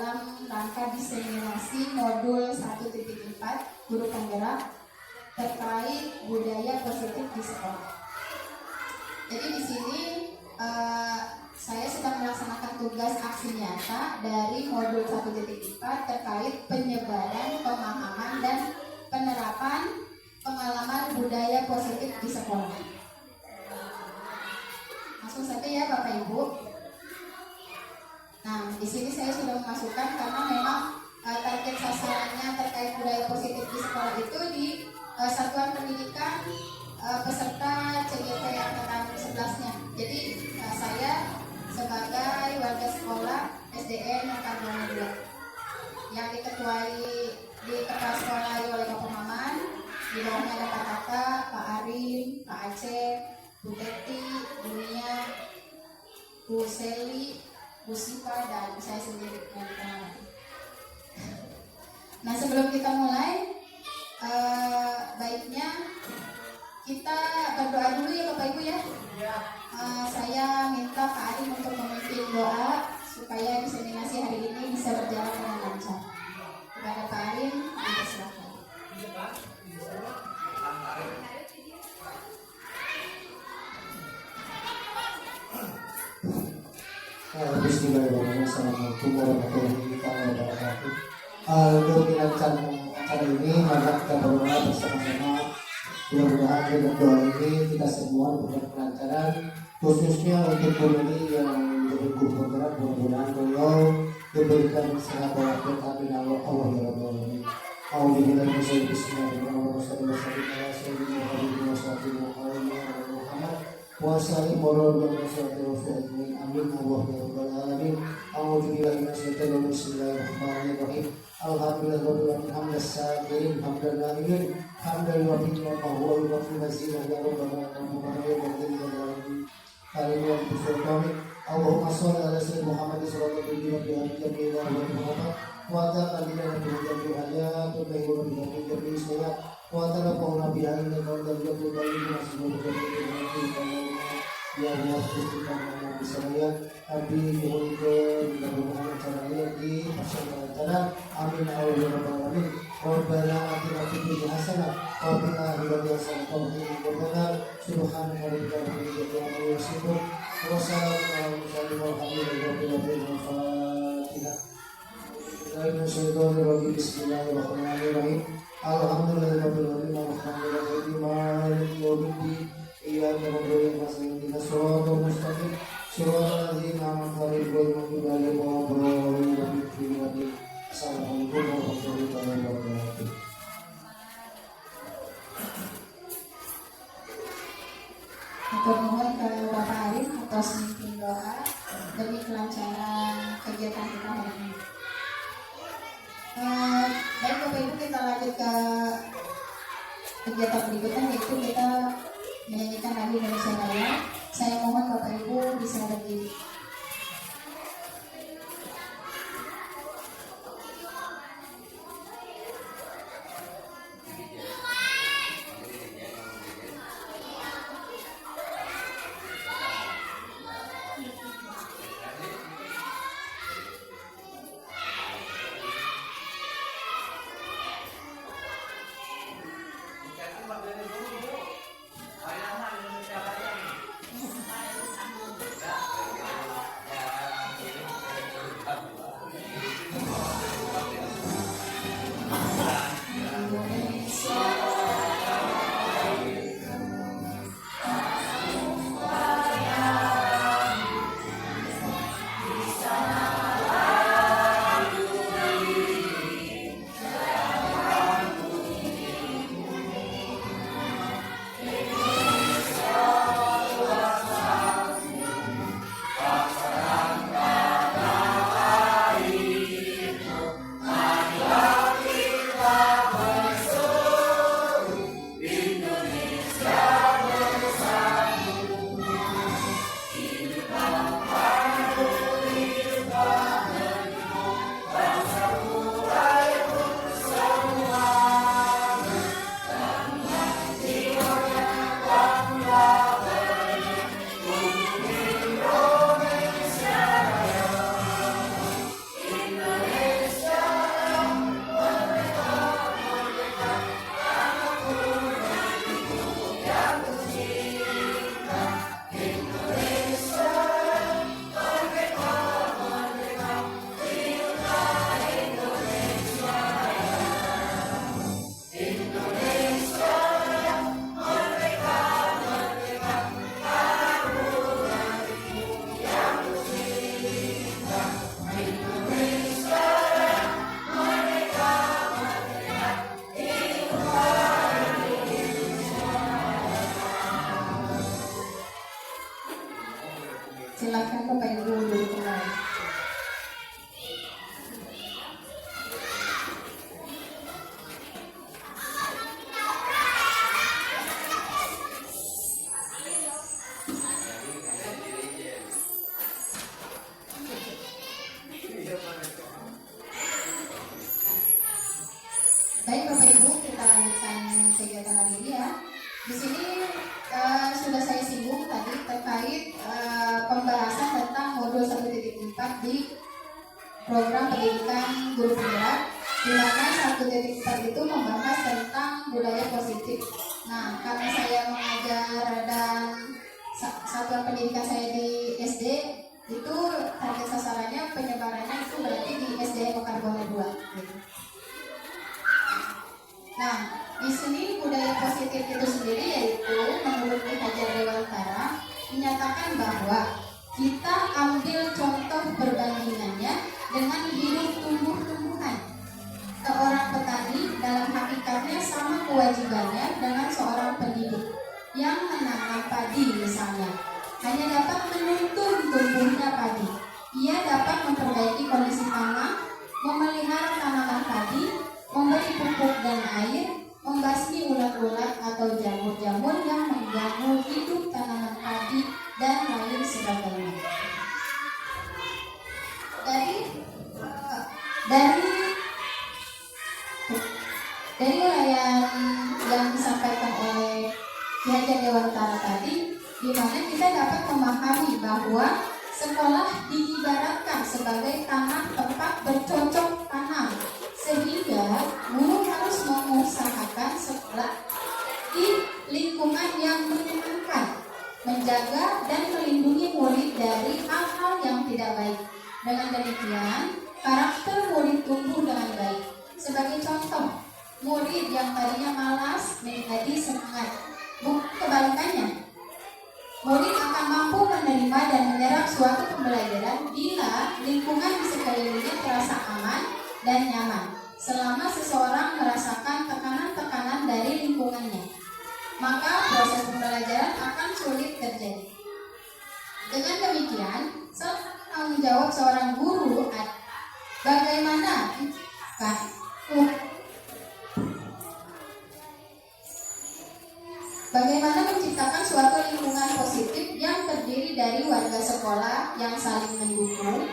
dalam rangka diseminasi modul 1.4 guru penggerak terkait budaya positif di sekolah. Jadi di sini saya sedang melaksanakan tugas aksi nyata dari modul 1.4 terkait penyebaran pemahaman dan penerapan pengalaman budaya positif di sekolah. Langsung saja ya Bapak Ibu. Nah, di sini saya sudah memasukkan karena memang target sasarannya terkait budaya positif di sekolah itu di satuan pendidikan peserta CGP angkatan 11-nya. Jadi saya sebagai warga sekolah SDN angkatan 2 yang di kepala sekolah oleh Bapak Maman, di bawahnya ada Pak Tata, Pak Arin, Pak Aceh, Bu Teti, Bu Nia, Bu Seli, Bu Sipa, dan saya sendiri yang di tengah. Nah, sebelum kita mulai, baiknya kita berdoa dulu ya Bapak Ibu ya. Saya minta Pak Arin untuk memimpin doa supaya diseminasi hari ini bisa berjalan dengan lancar. Kepada Pak Arin, dipersilakan. Bismillahirrahmanirrahim. Assalamualaikum warahmatullahi wabarakatuh. Untuk dilancarkan acara ini, mari kita berdoa bersama-sama. Mudah-mudahan dengan doa ini kita semua diberikan kelancaran, khususnya untuk guru ini yang menjadi guru penggerak. Mudah-mudahan beliau diberikan sehat walafiat. Amin Allah ya rabbal alamin. Alhamdulillah bismillahirrahmanirrahim. Wassalamualaikum warahmatullahi wabarakatuh. Amin Allah ya rabbal alamin. Alhamdulillah bismillahirrahmanirrahim. Alhamdulillah hamdas sakirin hamdan naimin hamdan wa bihi wa huwa al-ghafur rahim ya rabbal alamin. Allahumma shalli ala sayyidina Muhammad sallallahu alaihi wa sallam. Wa ta'ala bi hayat wa bi sayyi'at wa ta'ala bi ayyin ya Allah kita saya abdi mohon mudah-mudahan acara ini berjalan amin Allah ya rabbal alamin. Rabbana atina fid dunya hasanah wa fil akhirati hasanah wa qina adzabannar. Subhanaka rabbika rabbil izzati amma yasifun wa salamun alal mursalin walhamdulillahi rabbil alamin. Bismillahirrahmanirrahim. Alhamdulillahirabbil alamin maliki yaumiddin. Iyyaka na'budu wa iyyaka nasta'in siratal mustaqim siratal ladzina an'amta 'alaihim ghairil maghdubi 'alaihim waladdallin. Assalamualaikum warahmatullahi wabarakatuh. Untuk mohon ke Bapak Arif atas memimpin doa demi kelancaran kegiatan kita hari ini. Baik Bapak Ibu, kita lanjut ke kegiatan berikutnya, yaitu kita menyanyikan lagu Indonesia Raya. Saya mohon Bapak Ibu bisa berdiri. Di sini sudah saya singgung tadi terkait pembahasan tentang modul 1.4 di program pendidikan guru penggerak, di mana 1.4 itu membahas tentang budaya positif. Nah, karena saya mengajar dan satuan pendidikan saya di SD, itu target sasarannya penyebarannya itu berarti di SD Mekarbone 2 gitu. Nah, di sini budaya positif itu sendiri yaitu menurut Ki Hajar Dewantara menyatakan bahwa kita ambil contoh perbandingannya dengan hidup tumbuh-tumbuhan. Seorang petani dalam hakikatnya sama kewajibannya dengan seorang pendidik yang menanam padi misalnya. Hanya dapat menuntun tumbuhnya padi. Ia dapat memperbaiki kondisi tanah, memelihara tanaman padi, memberi pupuk dan air, membasmi ulat-ulat atau jamur-jamur yang mengganggu hidup tanaman padi, dan lain sebagainya. Dari uraian yang disampaikan oleh Ki Hajar Dewantara tadi, di mana kita dapat memahami bahwa sekolah diibaratkan sebagai tanah tempat bercocok tanam, sehingga guru harus mengusahakan sekolah di lingkungan yang menyenangkan, menjaga dan melindungi murid dari hal-hal yang tidak baik. Dengan demikian, karakter murid tumbuh dengan baik. Sebagai contoh, murid yang tadinya malas menjadi semangat. Kebalikannya, murid akan mampu menerima dan menyerap suatu pembelajaran bila lingkungan di sekelilingnya terasa aman dan nyaman. Selama seseorang merasakan tekanan-tekanan dari lingkungannya, maka proses pembelajaran akan sulit terjadi. Dengan demikian, tanggung jawab seorang guru bagaimana menciptakan suatu lingkungan positif yang terdiri dari warga sekolah yang saling mendukung,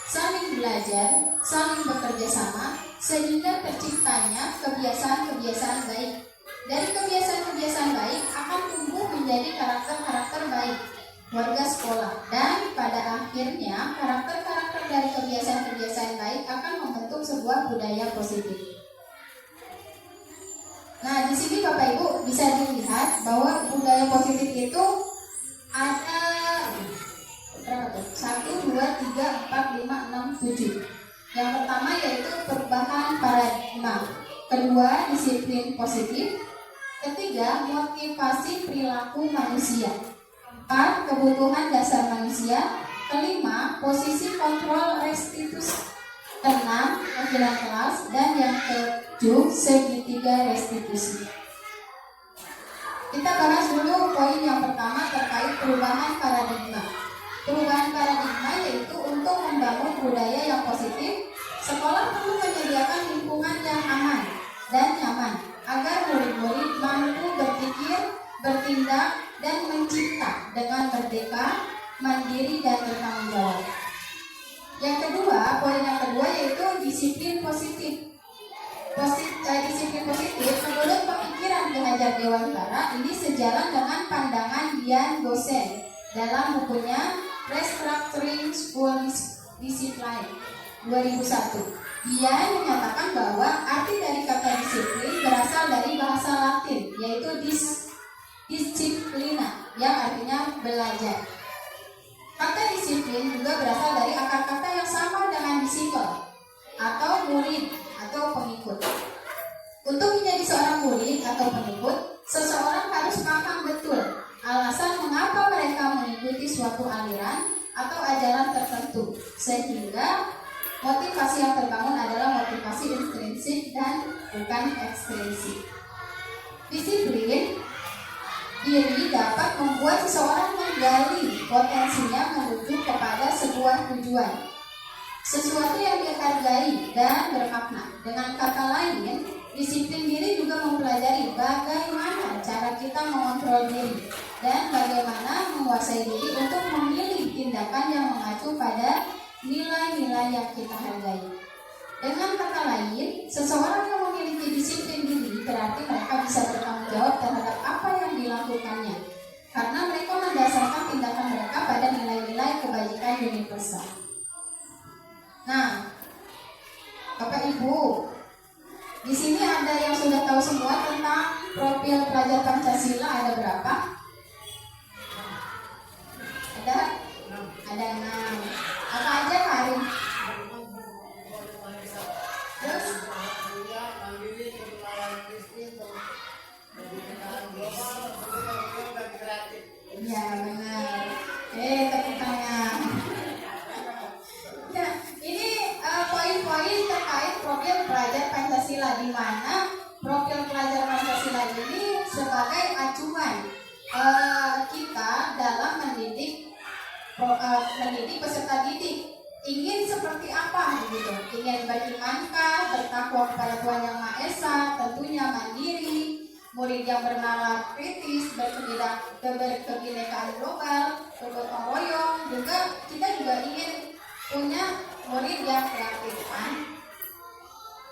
saling belajar, saling bekerja sama, sehingga terciptanya kebiasaan-kebiasaan baik. Dari kebiasaan-kebiasaan baik akan tumbuh menjadi karakter-karakter baik warga sekolah, dan pada akhirnya karakter-karakter dari kebiasaan-kebiasaan baik akan membentuk sebuah budaya positif. Nah, di sini Bapak Ibu bisa dilihat bahwa budaya positif itu ada berapa tuh? 1, 2, 3, 4, 5, 6, 7. Yang pertama yaitu perubahan paradigma. Kedua, disiplin positif. Ketiga, motivasi perilaku manusia. 4, kebutuhan dasar manusia. Kelima, posisi kontrol restitusi. 6, panggilan kelas. Dan yang ke-7, segitiga restitusi. Kita bahas dulu poin yang pertama terkait perubahan paradigma. Perubahan paradigma yaitu untuk membangun budaya yang positif, sekolah perlu menyediakan lingkungan yang aman dan nyaman agar murid-murid mampu berpikir, bertindak, dan mencipta dengan merdeka, mandiri, dan bertanggung jawab. Yang kedua, poin yang kedua yaitu disiplin positif. Disiplin positif menurut pemikiran Ki Hajar Dewantara ini sejalan dengan pandangan Dian Gosen dalam bukunya Restructuring School Discipline 2001. Dian menyatakan bahwa arti dari kata disiplin berasal dari bahasa Latin yaitu disciplina yang artinya belajar. Kata disiplin juga berasal dari akar kata yang sama dengan disciple atau murid atau pengikut. Untuk menjadi seorang murid atau pengikut, seseorang harus paham betul alasan mengapa mereka mengikuti suatu aliran atau ajaran tertentu, sehingga motivasi yang terbangun adalah motivasi intrinsik dan bukan ekstrinsik. Disiplin diri dapat membuat seseorang menggali potensinya menuju kepada sebuah tujuan, sesuatu yang dihargai dan bermakna. Dengan kata lain, disiplin diri juga mempelajari bagaimana cara kita mengontrol diri dan bagaimana menguasai diri untuk memilih tindakan yang mengacu pada nilai-nilai yang kita hargai. Dengan kata lain, seseorang yang memiliki disiplin diri berarti mereka bisa bertanggung jawab terhadap apa yang dilakukannya, karena mereka mendasarkan tindakan mereka pada nilai-nilai kebajikan universal. Nah, Bapak Ibu, di sini ada yang sudah tahu semua tentang profil pelajar Pancasila, ada berapa? Ada 6. Apa aja Karim? Terus? Ya benar. Tepuk tangan. Ya, ini poin-poin terkait profil pelajar Pancasila, di mana profil pelajar Pancasila ini sebagai acuan kita dalam mendidik peserta didik. Ingin seperti apa gitu? Ingin berimankah, bertakwa kepada Tuhan Yang Maha Esa, tentunya mandiri, murid yang bernalar kritis, berkebinekaan global, bergotong royong. Juga kita juga ingin punya murid yang kreatif kan?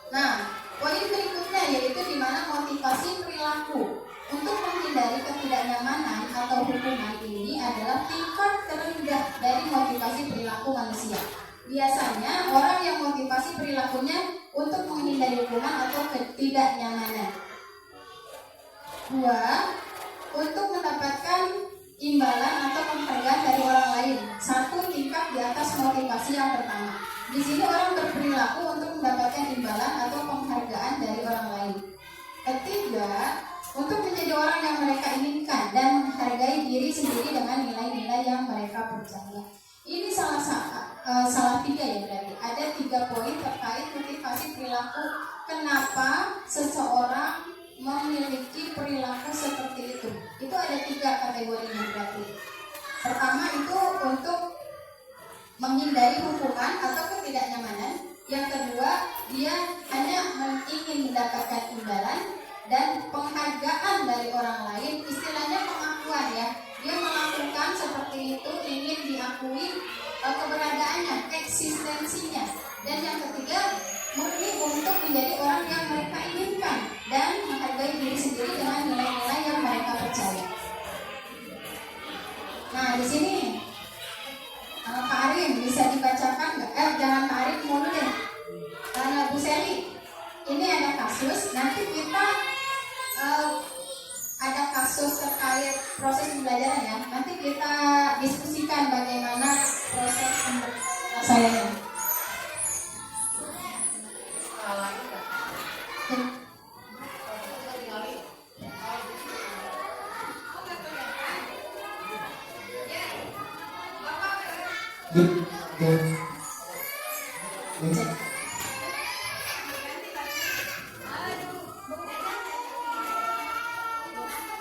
Nah, poin berikutnya yaitu di mana motivasi perilaku. Untuk menghindari ketidaknyamanan atau hukuman ini adalah tingkat terendah dari motivasi perilaku manusia. Biasanya orang yang motivasi perilakunya untuk menghindari hukuman atau ketidaknyamanan. 2. Untuk mendapatkan imbalan atau penghargaan dari orang lain. 1 tingkat di atas motivasi yang pertama. Di sini orang berperilaku untuk mendapatkan imbalan atau penghargaan dari orang lain. 3. Untuk menjadi orang yang mereka inginkan dan menghargai diri sendiri dengan nilai-nilai yang mereka percaya. Ini salah 3 ya berarti. Ada 3 poin terkait motivasi perilaku. Kenapa seseorang memiliki perilaku seperti itu? Itu ada 3 kategorinya berarti. Pertama itu untuk menghindari hukuman atau ketidaknyamanan. Yang kedua, dia hanya ingin mendapatkan imbalan dan penghargaan dari orang lain, istilahnya pengakuan ya. Dia melakukan seperti itu ingin diakui keberadaannya, eksistensinya. Dan yang ketiga, murni untuk menjadi orang yang mereka inginkan dan menghargai diri sendiri dengan nilai-nilai yang mereka percaya. Nah, di sini Pak Arin bisa dibacakan nggak? Jangan Pak Arin mulu deh. Bu Seli, ini ada kasus. Nanti kita ada kasus terkait proses pembelajaran ya. Nanti kita diskusikan bagaimana proses penyelesaiannya.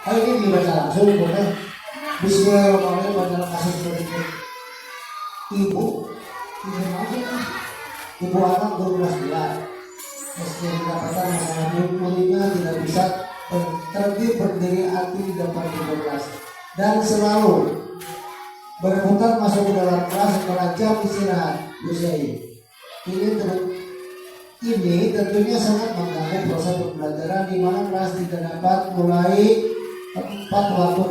Hal ini dibaca langsung, boleh. Bismillahirrahmanirrahim. Pada kasus berikut, ibu aja kan, ibu anak 12 bulan, meski kedapatan masalah muridnya tidak bisa tertib berdiri aktif di depan 12 dan selalu berebutan masuk ke dalam kelas setelah jam istirahat usai. Ini tentunya sangat mengganggu proses pembelajaran di mana kelas tidak dapat mulai tepat waktu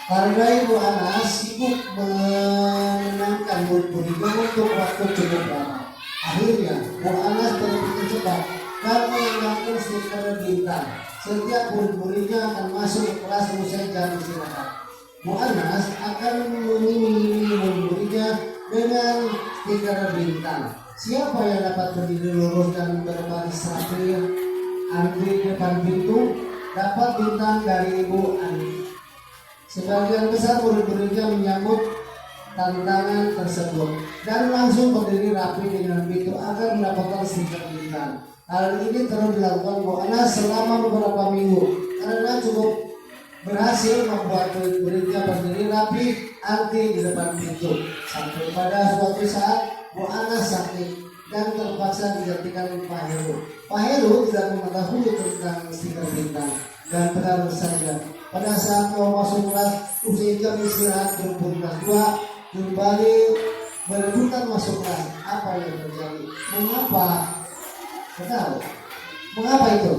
karena Ibu Anas sibuk menenangkan murid-muridnya untuk waktu cukup lama. Akhirnya Bu Anas berpikir cepat dan mengenakan stiker bintang. Setiap murid-muridnya akan masuk ke kelas usai jam istirahat. Bu Anas akan mengiringi murid-muridnya dengan stiker bintang. Siapa yang dapat berdiri lurus dan berbaris rapi antri depan pintu dapat bintang dari Ibu Ani. Sebagian besar murid-muridnya menyambut tantangan tersebut dan langsung berdiri rapi dengan pintu agar mendapatkan stiker bintang. Hal ini terus dilakukan Bu Anas selama beberapa minggu karena cukup berhasil membuat murid-muridnya berdiri rapi antri di depan pintu. Sampai pada suatu saat Bu Anas sakit dan terpaksa digantikan Pak Heru. Pak Heru tidak mengetahui tentang stiker bintang dan benar saja pada saat mau masuk kelas usai jam istirahat berbunyi kelas 2 kembali berebutan masuk kelas. Apa yang terjadi? Mengapa? Tahu? Mengapa itu?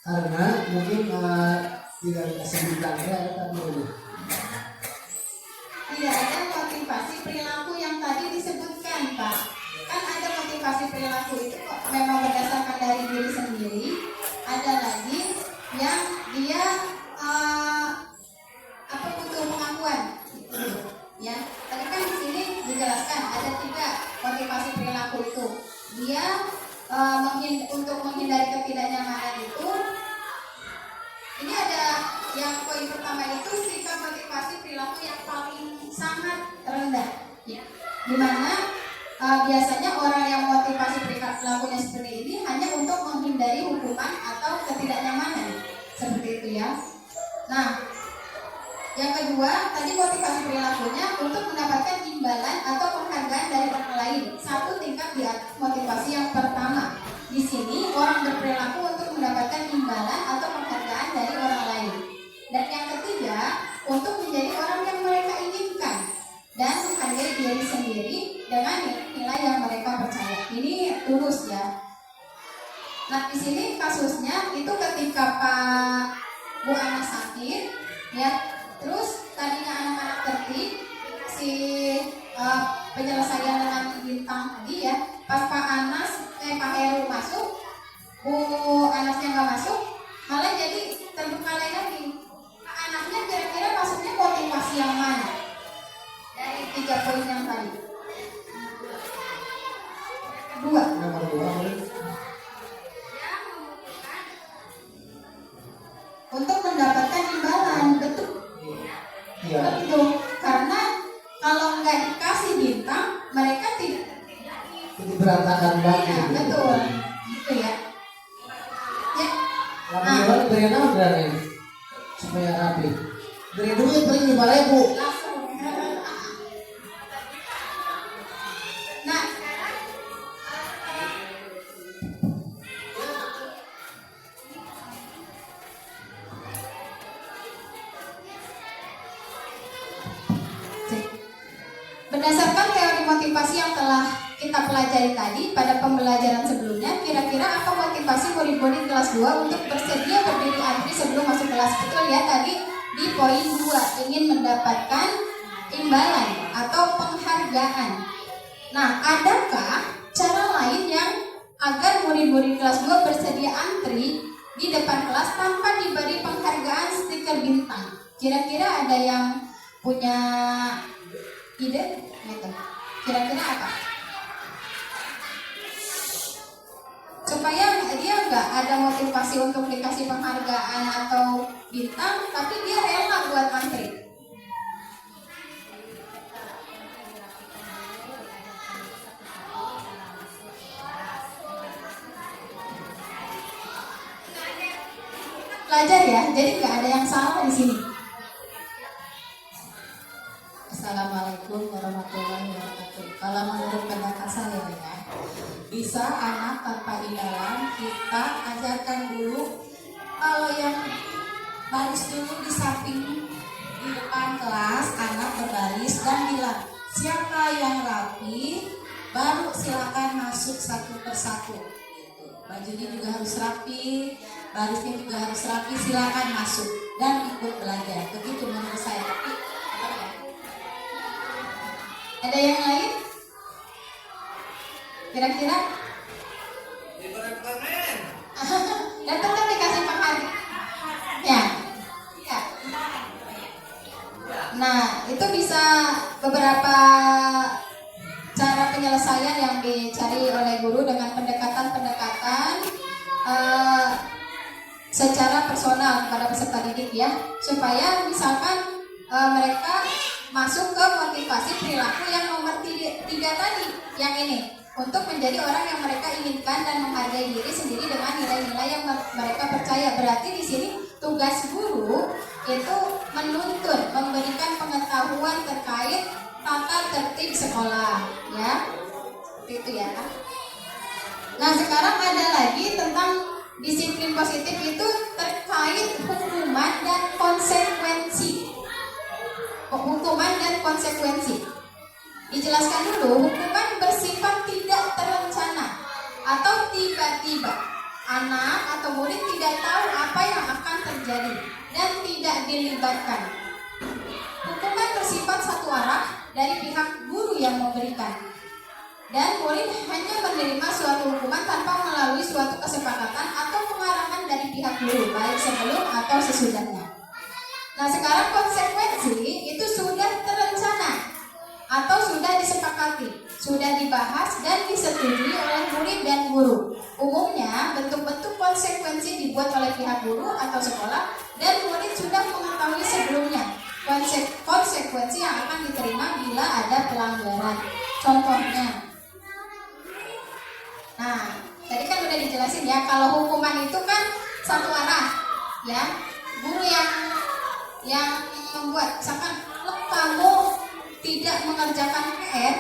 Karena mungkin tidak dikasih bintangnya atau dulu. Tidak ada motivasi perilaku yang tadi disebutkan, Pak. Kan ada motivasi perilaku itu kok memang berdasarkan dari diri sendiri. Ada lagi yang dia butuh pengakuan. Ya, tadi kan di sini dijelaskan ada 3 motivasi perilaku itu. Dia untuk menghindari ketidaknyamanan itu. Ini ada yang poin pertama itu sikap motivasi perilaku yang paling sangat rendah, ya. Dimana biasanya orang yang motivasi perilakunya seperti ini hanya untuk menghindari hukuman atau ketidaknyamanan, seperti itu ya. Nah, yang kedua tadi motivasi perilakunya untuk mendapatkan imbalan atau penghargaan dari orang lain, 1 tingkat di atas motivasi yang pertama. Di sini orang berperilaku untuk mendapatkan imbalan atau penghargaan dari orang lain. Dan yang ketiga, untuk menjadi orang yang mereka inginkan dan menghargai diri sendiri dengan nilai yang mereka percaya. Ini tulus ya. Nah, di sini kasusnya itu ketika Bu Ana sakit, ya. Terus tadinya anak-anak tertib, si penyelesaian dengan bintang tadi ya. Pas Pak Heru masuk, Bu anaknya nggak masuk, malah jadi terbengkalai lagi. Anaknya kira-kira masuknya motivasi yang mana? Dari 3 poin yang tadi. 2. Nomor 2 untuk mendapatkan imbalan, betul? Iya. Betul. Karena kalau nggak dikasih bintang, mereka tidak Jadi berantakan lagi. ya, betul. Gitu ya. Ya. Lalu beri nama berani supaya rapi. Beri duit beri 5.000. Langsung. Nah, berdasarkan teori motivasi yang telah kita pelajari tadi pada pembelajaran sebelumnya, kira-kira apa motivasi murid-murid kelas 2 untuk bersedia berdiri antri sebelum masuk kelas? Betul ya, tadi di poin 2 ingin mendapatkan imbalan atau penghargaan. Nah, adakah cara lain yang agar murid-murid kelas 2 bersedia antri di depan kelas tanpa diberi penghargaan stiker bintang? Kira-kira ada yang punya ide? Gitu. Kira-kira apa? Supaya dia nggak ada motivasi untuk dikasih penghargaan atau bintang, tapi dia rela buat antri. Belajar ya, jadi nggak ada yang salah di sini. Assalamualaikum warahmatullahi wabarakatuh. Kalau menurut pendapat saya ya, bisa anak tanpa imbalan kita ajarkan dulu. Kalau yang baris dulu di samping di depan kelas, anak berbaris dan bilang siapa yang rapi, baru silakan masuk satu persatu. Gitu. Bajunya juga harus rapi, barisnya juga harus rapi, silakan masuk dan ikut belajar. Begitu menurut saya. Tapi Ada yang lain? Kira-kira? Datang kan dikasih penghargaan. Ya. Ya. Nah, itu bisa beberapa cara penyelesaian yang dicari oleh guru dengan pendekatan-pendekatan secara personal kepada peserta didik ya, supaya misalkan mereka masuk ke motivasi perilaku yang nomor 3 tadi, yang ini, untuk menjadi orang yang mereka inginkan dan menghargai diri sendiri dengan nilai-nilai yang mereka percaya. Berarti di sini tugas guru itu menuntun, memberikan pengetahuan terkait tata tertib sekolah, ya, itu ya. Nah, sekarang ada lagi tentang disiplin positif itu terkait hukuman dan konsekuensi. Hukuman dan konsekuensi. Dijelaskan dulu, hukuman bersifat tidak terencana atau tiba-tiba. anak atau murid tidak tahu apa yang akan terjadi dan tidak dilibatkan. Hukuman bersifat satu arah dari pihak guru yang memberikan, dan murid hanya menerima suatu hukuman tanpa melalui suatu kesepakatan atau pengarahan dari pihak guru, baik sebelum atau sesudahnya. Nah, sekarang konsekuensi itu sudah terencana atau sudah disepakati, sudah dibahas dan disetujui oleh murid dan guru. Umumnya bentuk-bentuk konsekuensi dibuat oleh pihak guru atau sekolah, dan murid sudah mengetahui sebelumnya konsekuensi yang akan diterima bila ada pelanggaran. Contohnya, nah tadi kan udah dijelasin ya, kalau hukuman itu kan satu arah, ya, guru yang membuat. Misalkan kamu tidak mengerjakan PR,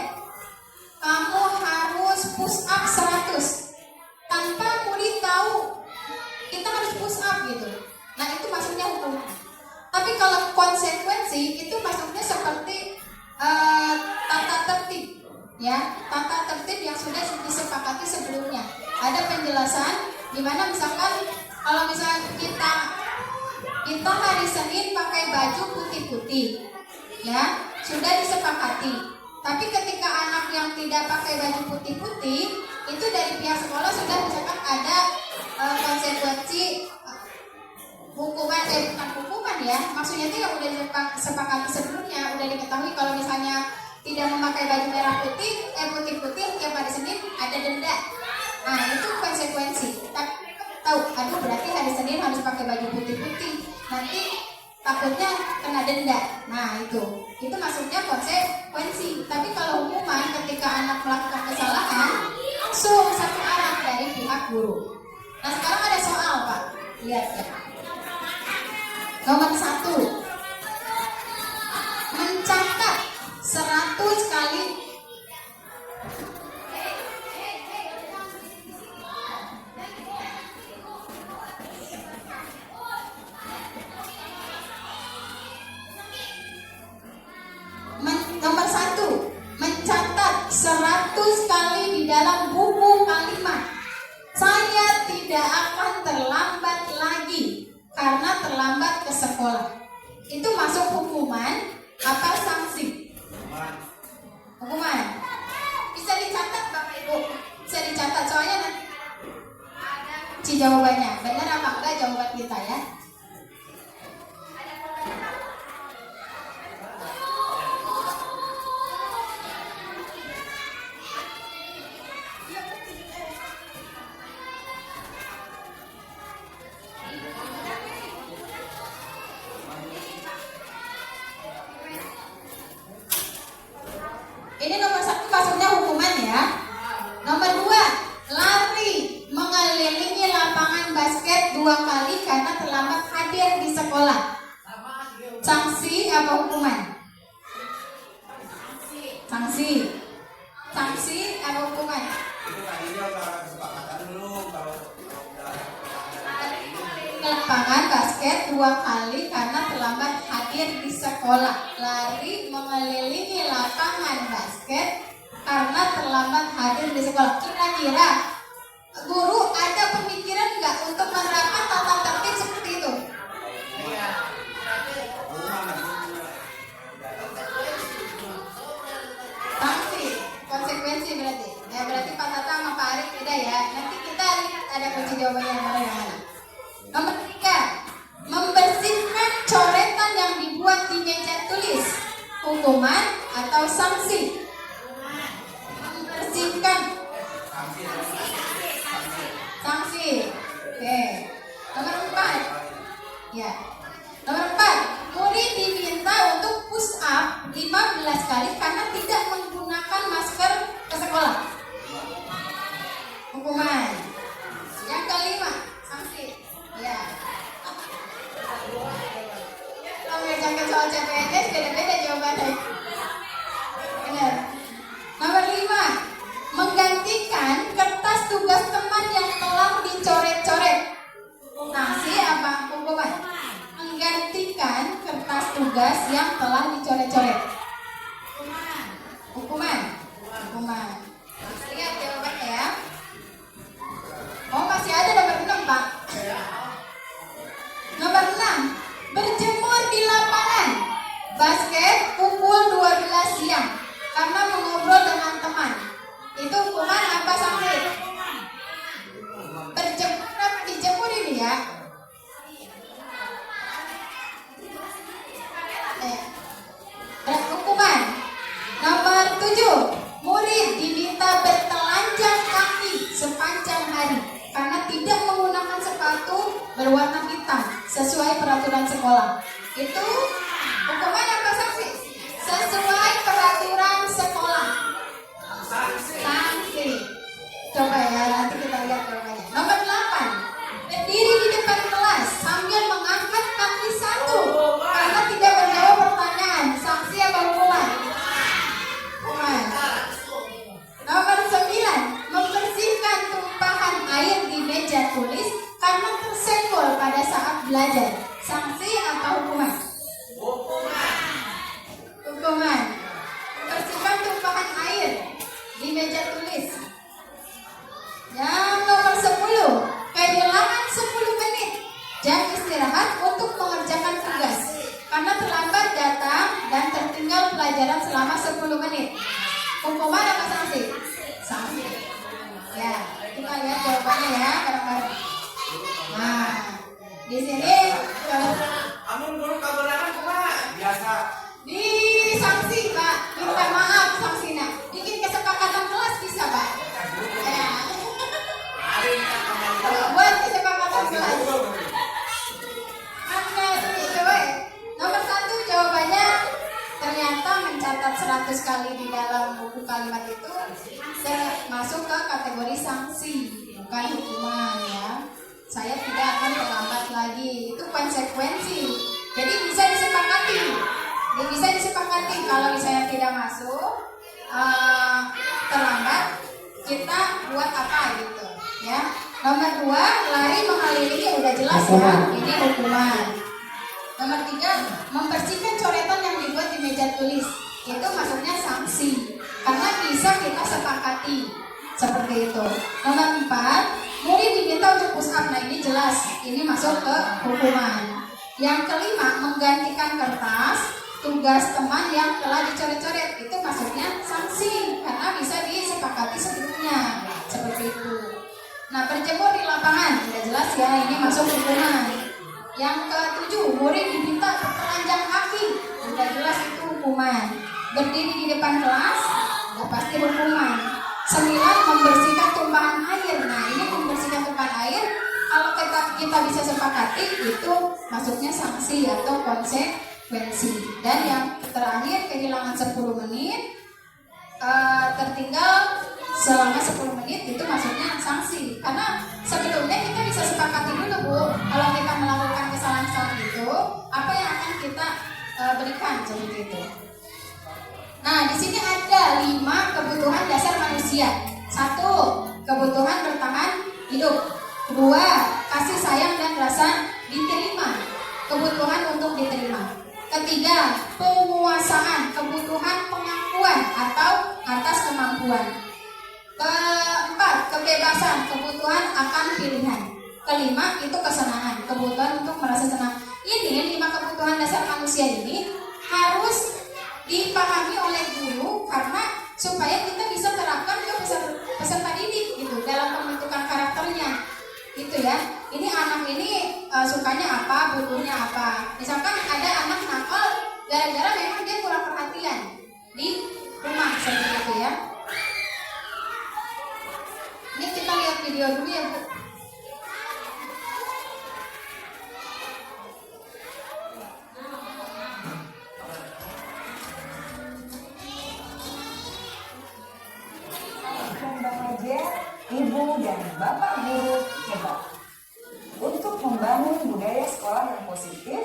kamu harus push up 100 tanpa murid tahu kita harus push up gitu. Nah, itu maksudnya hukuman. Tapi kalau konsekuensi itu maksudnya seperti tata tertib, ya, tata tertib yang sudah disepakati sebelumnya. Ada penjelasan di mana misalkan kalau misalnya kita hari Senin pakai baju putih-putih, ya, sudah disepakati. Tapi ketika anak yang tidak pakai baju putih-putih, itu dari pihak sekolah sudah misalkan ada konsekuensi hukuman, bukan hukuman ya, maksudnya itu yang udah disepakati sebelumnya, udah diketahui kalau misalnya tidak memakai baju merah putih, putih-putih tiap hari Senin ada denda. Nah, itu konsekuensi. Tapi tahu, aduh berarti hari Senin harus pakai baju putih-putih, nanti takutnya kena denda. Nah, itu maksudnya konsekuensi. Tapi kalau hukuman ketika anak melakukan kesalahan, langsung satu arah dari pihak guru. Nah, sekarang ada soal, Pak. Lihat ya. Nomor 1, mencatat 100 kali Nomor 1, mencatat 100 kali di dalam buku kalimat. Saya tidak akan terlambat lagi karena terlambat ke sekolah. Itu masuk hukuman apa sanksi? Hukuman. Bisa dicatat Bapak Ibu. Bisa dicatat soalnya nanti ada kunci jawabannya. Benar apa enggak jawaban kita ya? Ini nomor 1 maksudnya hukuman ya. Nomor 2, lari mengelilingi lapangan basket 2 kali karena terlambat hadir di sekolah. Sanksi apa hukuman? Sanksi apa hukuman? Lapangan basket 2 kali karena terlambat hadir di sekolah. Lari mengelilingi lapangan basket karena terlambat hadir di sekolah. Kira-kira guru ada pemikiran nggak untuk menerapkan tata tertib seperti itu? Sanksi, konsekuensi berarti. Ya berarti Pak Tata sama Pak Arif beda ya. Nanti kita lihat ada kunci jawabannya yang mana. Nomor 3, membersihkan coretan yang dibuat di meja tulis. Hukuman atau sanksi? Membersihkan. Sanksi. Oke. Nomor 4. Ya. Nomor 4, murid diminta untuk push up 15 kali karena tidak menggunakan masker ke sekolah. Hukuman. Yang kelima, sanksi. Ya. Kalau mengerjakan soal CPNS beda-beda jawabannya. Benar. Nomor 5, menggantikan kertas tugas teman yang telah dicoret-coret. Sanksi apa hukuman? Menggantikan kertas tugas yang telah dicoret-coret. Hukuman. Lihat jawabannya ya. Oh, masih ada nomor berwarna hitam sesuai peraturan sekolah. Itu hukuman apa sanksi? Sesuai peraturan sekolah. Sanksi. Coba ya, nanti kita lihat jawabannya. Nomor 8. Berdiri di depan kelas sambil mengangkat kaki satu karena tidak menjawab pertanyaan. Sanksi apa hukuman? Hukuman. Nomor 9. Membersihkan tumpahan air di meja tulis karena tersenggol pada saat belajar. Sanksi atau hukuman? Hukuman. Membersihkan tumpahan air di meja tulis. Yang nomor 10. Kehilangan 10 menit jam istirahat untuk mengerjakan tugas karena terlambat datang dan tertinggal pelajaran selama 10 menit. Hukuman apa sanksi? Sanksi. Ya, kita lihat jawabannya ya bareng-bareng. Nah, di sini Amun guru kabarangan kumaha? Biasa. di sanksi Pak, minta maaf sanksinya. Bikin kesepakatan kelas bisa Pak. Ya. Buat kesepakatan kelas. Anda coba ya. Nomor 1 jawabannya ternyata mencatat 100 kali di dalam buku kalimat itu masuk ke kategori sanksi, bukan hukuman ya. Saya tidak akan terlambat lagi, itu konsekuensi. Jadi bisa disepakati. Bisa disepakati kalau misalnya tidak masuk terlambat, kita buat apa gitu ya. Nomor 2, lari menghalangi, udah jelas ya, ini hukuman. Nomor 3, membersihkan coretan yang dibuat di meja tulis, itu maksudnya sanksi karena bisa kita sepakati seperti itu. Nomor 4, murid diminta untuk push up, nah ini jelas, ini masuk ke hukuman. Yang kelima, menggantikan kertas tugas teman yang telah dicoret-coret, itu maksudnya sanksi karena bisa disepakati sebelumnya seperti itu. Nah, berjemur di lapangan, sudah jelas ya, ini masuk hukuman. Yang ke-7, murid diminta bertelanjang kaki, sudah jelas itu hukuman. Berdiri di depan kelas, sudah pasti hukuman. 9, membersihkan tumpahan air, nah ini membersihkan tumpahan air, kalau kita bisa sepakati itu maksudnya sanksi atau konsekuensi. Dan yang terakhir, kehilangan 10 menit, tertinggal selama 10 menit, itu maksudnya sanksi karena sebelumnya kita bisa sepakati dulu Bu, kalau kita melakukan kesalahan-kesalahan itu apa yang akan kita berikan seperti itu. Nah, di sini ada 5 kebutuhan dasar manusia. 1, kebutuhan bertahan hidup. 2, kasih sayang dan rasa diterima, kebutuhan untuk diterima. 3, penguasaan, kebutuhan pengakuan atau atas kemampuan. 4, kebebasan, kebutuhan akan pilihan. 5, itu kesenangan, kebutuhan untuk merasa senang. Ini 5 kebutuhan dasar manusia ini harus dipahami oleh guru karena supaya kita bisa terapkan ke peserta didik gitu dalam pembentukan karakternya. Itu ya. Ini anak ini sukanya apa, butuhnya apa. Misalkan ada anak nakal gara-gara memang dia kurang perhatian di rumah seperti itu ya. Ini kita lihat video dulu ya Bu. Ibu dan Bapak guru hebat untuk membangun budaya sekolah yang positif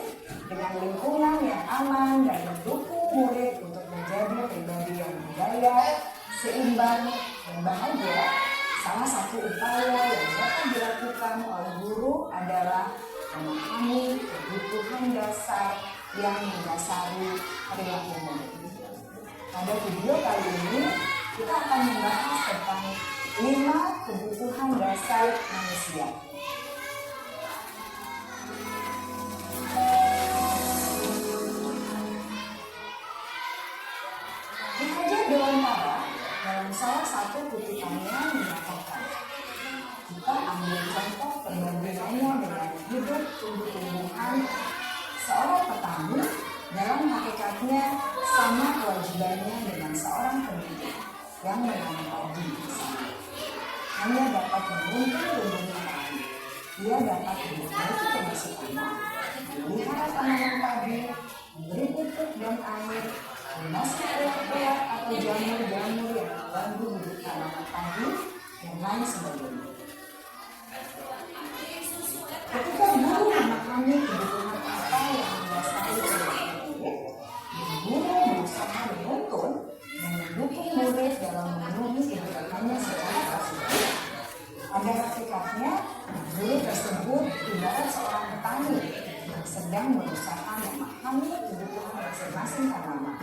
dengan lingkungan yang aman dan mendukung murid untuk menjadi pribadi yang berdaya, seimbang, dan bahagia. Salah satu upaya yang dapat dilakukan oleh guru adalah memahami kebutuhan dasar yang mendasari perilaku murid. Pada video kali ini kita akan membahas tentang 5 kebutuhan dasar manusia. Ki Hajar Dewantara dalam salah satu kutipannya menyatakan, kita ambil contoh perbandingannya dengan hidup tumbuh-tumbuhan. Seorang petani dalam hakikatnya sama kewajibannya dengan seorang pendidik yang menanam padi bersama. Hanya dapat menuntun tumbuhnya padi, ia dapat memperbaiki kondisi tanah, memelihara tanaman padi, memberi pupuk dan air, memasak ulat-ulat atau jamur-jamur yang mengganggu hidup tanaman padi, dan lain sebagainya. Ketika guru memahami kebutuhan apa yang mendasari kebutuhan murid, guru berusaha menuntun dan mendukung murid dalam memenuhi kebutuhannya secara positif. Pada hakikatnya, guru tersebut ibarat seorang petani yang sedang berusaha memahami kebutuhan masing-masing tanaman.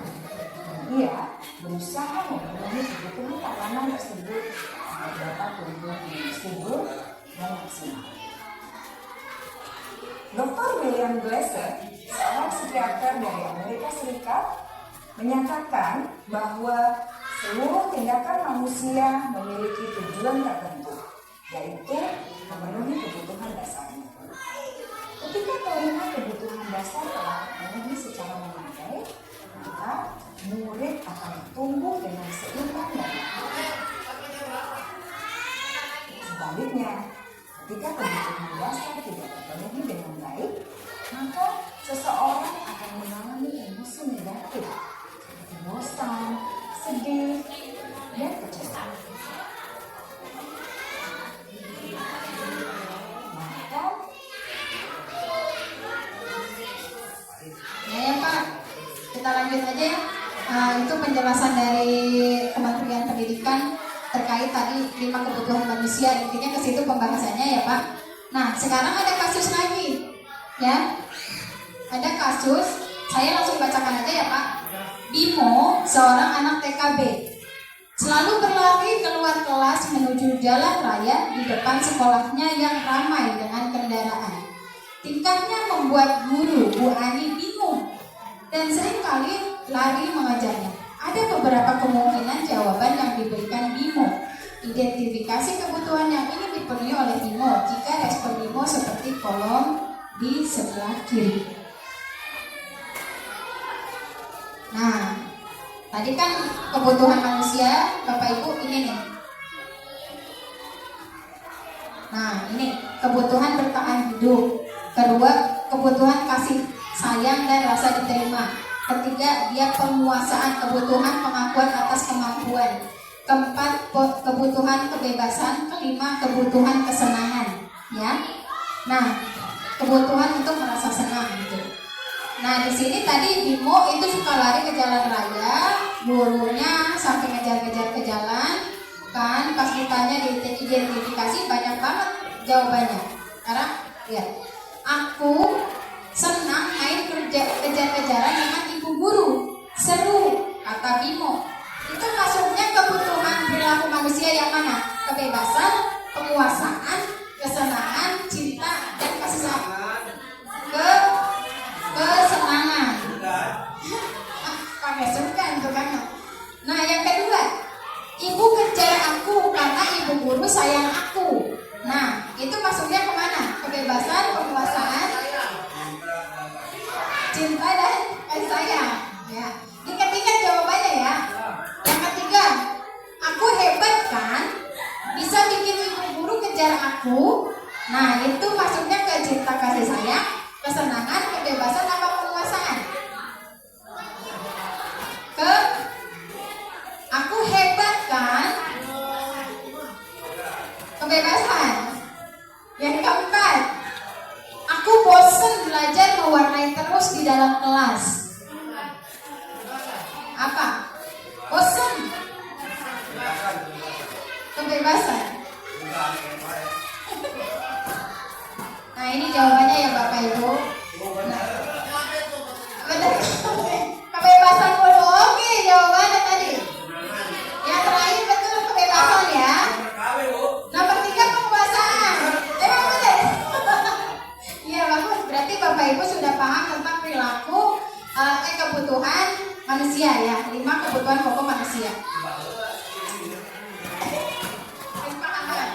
Dan ia berusaha memenuhi kebutuhan tanaman tersebut agar dapat tumbuh dengan subur dan maksimal. Dr. William Glasser, seorang psikiater dari Amerika Serikat, menyatakan bahwa seluruh tindakan manusia memiliki tujuan tertentu, yaitu memenuhi kebutuhan dasarnya. Ketika kelima kebutuhan dasar telah terpenuhi secara memadai, maka murid akan tumbuh dengan seimbang dan baik. Sebaliknya, ketika kebutuhan dasar tidak terpenuhi dengan baik, maka seseorang akan mengalami emosi negatif seperti bosan, sedih, dan kecewa. Maka, Ya Pak, kita lanjut aja ya. Itu penjelasan dari Kementerian Pendidikan terkait tadi 5 kebutuhan manusia, intinya ke situ pembahasannya ya Pak. Nah, sekarang ada kasus lagi, ya. Ada kasus, saya langsung bacakan aja ya Pak. Bimo, seorang anak TKB, selalu berlari keluar kelas menuju jalan raya di depan sekolahnya yang ramai dengan kendaraan. Tingkahnya membuat guru Bu Ani bingung dan seringkali lari mengajarnya. Ada beberapa kemungkinan jawaban yang diberikan Bimo. Identifikasi kebutuhan yang ingin dipenuhi oleh Bimo jika respon Bimo seperti kolom di sebelah kiri. Nah, tadi kan kebutuhan manusia, Bapak Ibu, ini nih. Nah, ini kebutuhan bertahan hidup. Kedua, kebutuhan kasih sayang dan rasa diterima. Ketiga, dia penguasaan, kebutuhan pengakuan atas kemampuan. Keempat, kebutuhan kebebasan. Kelima, kebutuhan kesenangan. Ya, nah, kebutuhan untuk merasa senang gitu. Nah, di sini tadi Bimo itu suka lari ke jalan raya, gurunya sampai ngejar-ngejar ke jalan, kan? Pas ditanya diidentifikasi banyak banget jawabannya. Sekarang, lihat, aku senang main kejar-kejaran dengan ibu guru. Seru, kata Bimo. Itu maksudnya kebutuhan perilaku manusia yang mana? Kebebasan, penguasaan, kesenangan, cinta, dan kasih sayang. Kesenangan. Pakai suka itu kan. Nah, yang kedua, ibu kejar aku karena ibu guru sayang aku. Nah, itu maksudnya kemana? Kebebasan, penguasaan, cinta, dan kasih sayang. Ya, diingat-ingat jawabannya ya. Yang ketiga, aku hebat kan? Bisa bikin ibu guru kejar aku. Nah, itu maksudnya ke cinta, kasih sayang, kesenangan, kebebasan, apa penguasaan? Aku hebat kan? Kebebasan. Yang keempat, aku bosen belajar mewarnai terus di dalam kelas. Apa? Bosen. Kebebasan. Nah, ini jawabannya ya Bapak Ibu. Benar. Kebebasan dulu. Oke, jawabannya tadi. Yang terakhir betul kebebasan ya. Nomor 3 penguasaan. Emang benar? Iya bagus. Berarti Bapak Ibu sudah paham tentang perilaku kebutuhan manusia ya. 5 kebutuhan pokok manusia. Paham kan?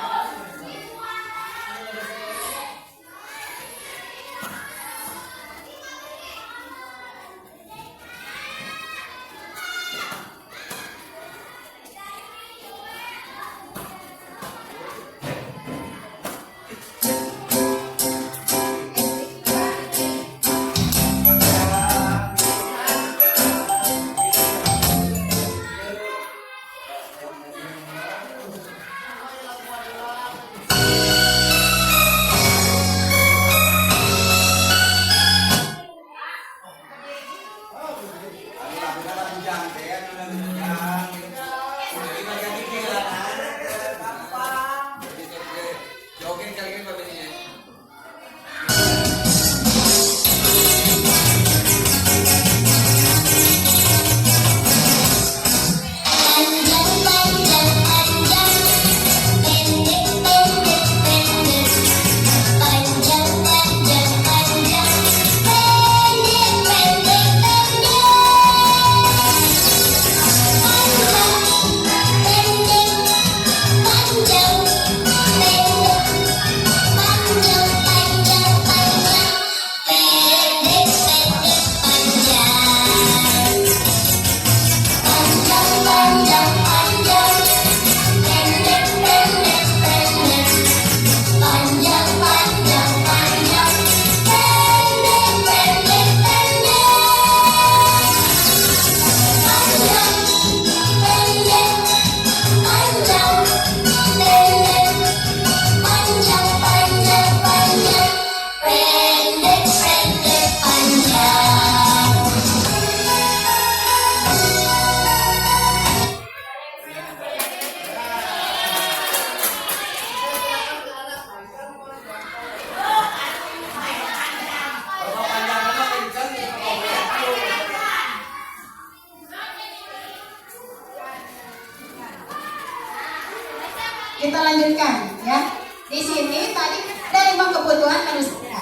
ya. Di sini tadi ada 5 kebutuhan manusia.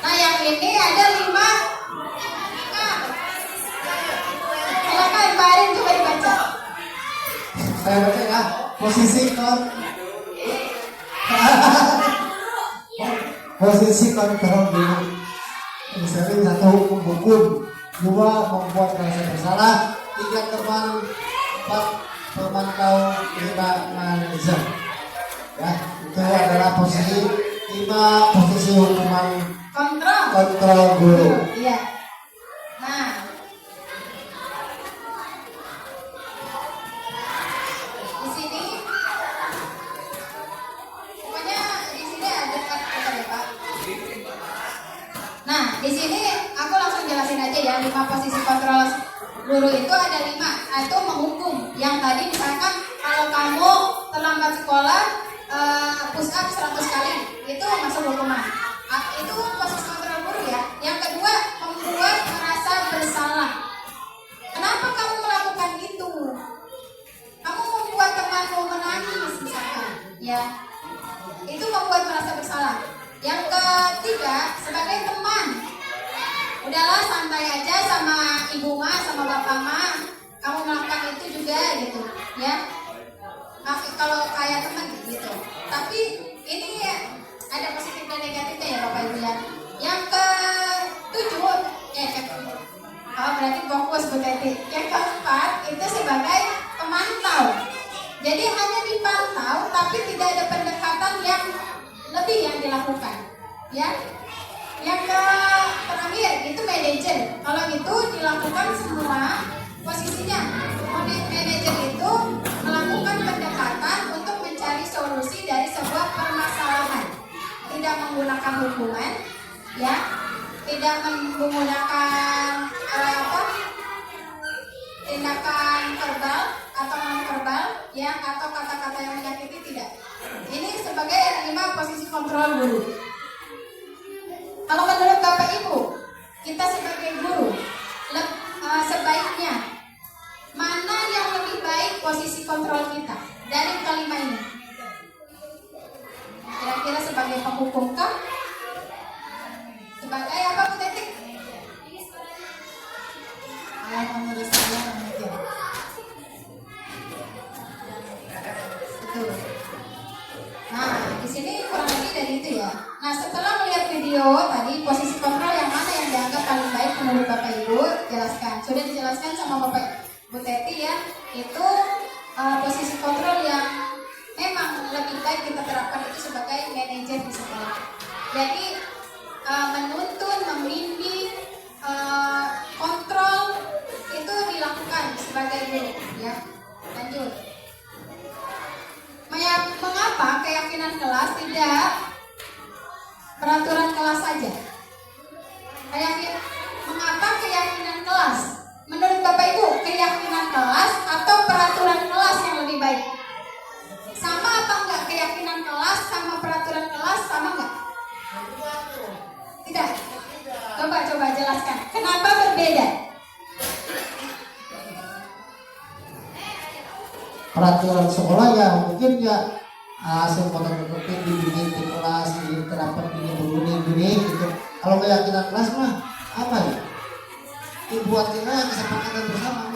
Nah, yang ini ada 5. Silakan Pak Arin coba dibaca. Saya baca ya. Posisi kontrol diri. Misalnya 1 hukum, 2 membuat rasa bersalah, 3 teman, 4 memantau, 5 manajer. Ya, itu adalah posisi 5 posisi hukuman kontrol guru. Iya. Nah, di sini pokoknya di sini ada kata ya Pak. Nah, di sini aku langsung jelasin aja ya, 5 posisi kontrol guru itu ada 5. Itu menghukum. Yang tadi misalkan kalau kamu terlambat sekolah push up 100 kali, itu masuk hukuman. Itu posisi kontrol guru ya. Yang kedua, membuat merasa bersalah. Kenapa kamu melakukan itu? Kamu membuat temanmu menangis misalkan, ya. Itu membuat merasa bersalah. Yang ketiga, sebagai teman, udahlah santai aja sama ibu ma, sama bapak ma, kamu melakukan itu juga gitu, ya. Nah, kalau kayak teman gitu. Tapi ini ya, ada positif dan negatifnya ya bapak ibu ya. Yang ketujuh, berarti fokus Bu Teti. Yang keempat itu sebagai pemantau. Jadi hanya dipantau, tapi tidak ada pendekatan yang lebih yang dilakukan, ya. Yang terakhir itu manajer. Kalau itu dilakukan semua posisinya. Manajer itu melakukan pendekatan untuk mencari solusi dari sebuah permasalahan. Tidak menggunakan hukuman, ya. Tidak menggunakan tindakan verbal atau non verbal, ya, atau kata-kata yang menyakiti, tidak. Ini sebagai 5 posisi kontrol guru. Kalau menurut Bapak Ibu, kita sebagai guru sebaiknya mana yang lebih baik posisi kontrol kita dari kelima ini? Kira-kira sebagai penghukum kah? Sebagai apa Bu Teti? Kalau menurut saya manajer. Betul. Nah, di sini kurang lebih dari itu ya. Nah, setelah melihat video tadi posisi kontrol yang mana yang dianggap paling baik menurut Bapak Ibu, jelaskan. Sudah dijelaskan sama Bapak Bu Teti ya. Itu posisi kontrol yang memang lebih baik kita terapkan itu sebagai manajer di sekolah. Jadi menuntun, membimbing, kontrol itu dilakukan sebagai guru, ya. Lanjut. Mengapa keyakinan kelas tidak peraturan kelas saja? Mengapa keyakinan kelas? Menurut Bapak Ibu, keyakinan kelas atau peraturan kelas yang lebih baik? Sama apa enggak keyakinan kelas sama peraturan kelas, sama enggak? Tidak. Coba jelaskan. Kenapa berbeda? Peraturan sekolah ya mungkin ya semua tertentu dibikin di kelas, diterapkan begini gitu. Kalau keyakinan kelas mah apa ya? Dibuat kita kesepakatan bersama.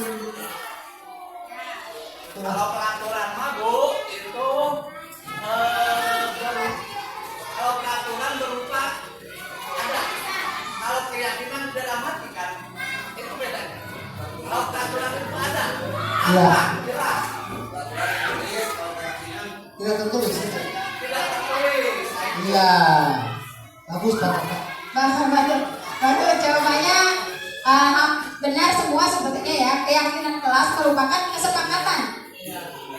Kalau peraturan mah Bu itu kalau peraturan berupa ada. Kalau keyakinan dalam hati kan itu bedanya. Kalau peraturan itu ada. Iya. Jelas. Tidak tertulis. Tidak tertulis. Iya. Bagus Pak. Baru jawabannya benar semua sebetulnya ya. Keyakinan kelas merupakan kesepakatan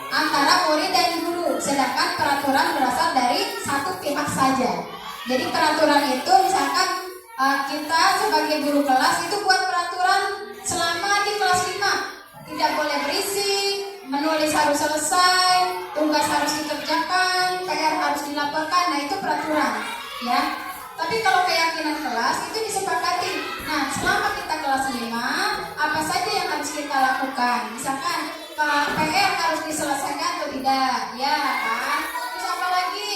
antara murid dan guru, sedangkan peraturan berasal dari satu pihak saja. Jadi peraturan itu misalkan kita sebagai guru kelas itu buat peraturan selama di kelas 5 tidak boleh berisik, menulis harus selesai, tugas harus dikerjakan, PR harus dilaporkan. Nah, itu peraturan, ya. Tapi kalau keyakinan kelas itu disepakati. Nah, selama kita kelas 5, apa saja yang harus kita lakukan? Misalkan PR harus diselesaikan atau tidak, ya kan? Terus apa lagi?